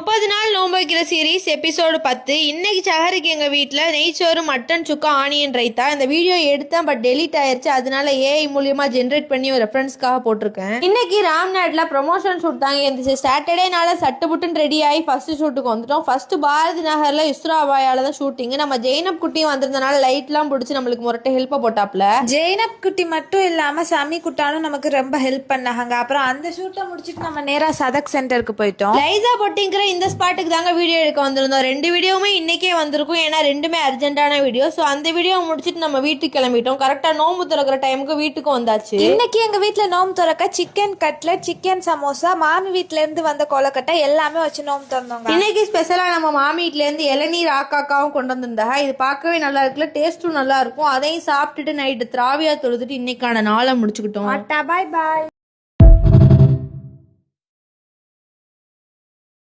30 நாள் நோன்பு வைக்கிற சீரீஸ் எபிசோடு 10. இன்னைக்கு சஹருக்கு எங்க வீட்டில் நெய்ச்சோறு மட்டன் சுக்கா ஆனியன் ரைத்தா. இந்த வீடியோ எடுத்தேன் பட் டெலீட் ஆயிருச்சு, அதனால ஏஐ மூலியமா ஜென்ரேட் பண்ணி ஒரு ரெஃபரன்ஸ்க்காக போட்டிருக்கேன். இன்னைக்கு ராம்நாட்ல ப்ரொமோஷன் ஷூட் தாங்க இருந்துச்சு. சாட்டர்டேனால சட்டுப்புட்டுன்னு ரெடி ஆகி ஃபர்ஸ்ட் ஷூட்டுக்கு வந்துட்டோம். ஃபர்ஸ்ட் பாரதி நகர்ல இஸ்ரோ அபாயால தான் ஷூட்டிங். நம்ம ஜெயினப் குட்டியும் வந்திருந்தனால லைட்லாம் பிடிச்சி நம்மளுக்கு முரட்டை ஹெல்ப் போட்டாப்ல. ஜெயினப் குட்டி மட்டும் இல்லாம சமி குட்டாலும் நமக்கு ரொம்ப ஹெல்ப் பண்ணாங்க. அப்புறம் அந்த ஷூட்டை முடிச்சுட்டு நம்ம நேரா சதக் சென்டருக்கு போயிட்டோம். லைசா பொட்டிங்கிற இந்த ஸ்பாட்டுக்கு தாங்க வீடியோ எடுக்க வந்திருந்தோம். 2 வீடியோவுமே இன்னைக்கே வந்திருக்கும், ஏன்னா 2மே அர்ஜென்ட்டான வீடியோ. ஸோ அந்த வீடியோ முடிச்சுட்டு நம்ம வீட்டுக்கு கிளம்பிட்டோம். கரெக்டாக நோம்பு திறக்கிற டைமுக்கு வீட்டுக்கு வந்தாச்சு. இன்னைக்கு எங்க வீட்டுல நோம்பு திறக்க சிக்கன் கட்லட், சிக்கன் சமோசா, மாமி வீட்டுல இருந்து வந்த கொலக்கட்டை எல்லாமே வச்சு நோம்பு திறந்தோங்க. இன்னைக்கு ஸ்பெஷலா நம்ம மாமி வீட்டுல இருந்து இளநீர் ஆக்காக்காவும் கொண்டு வந்திருந்தாங்க. இது பார்க்கவே நல்லா இருக்குல்ல, டேஸ்ட்டும் நல்லா இருக்கும். அதையும் சாப்பிட்டுட்டு நைட்டு திராவியா தொழுதுட்டு இன்னைக்கான நாளை முடிச்சுக்கிட்டோம். பாய் பாய்.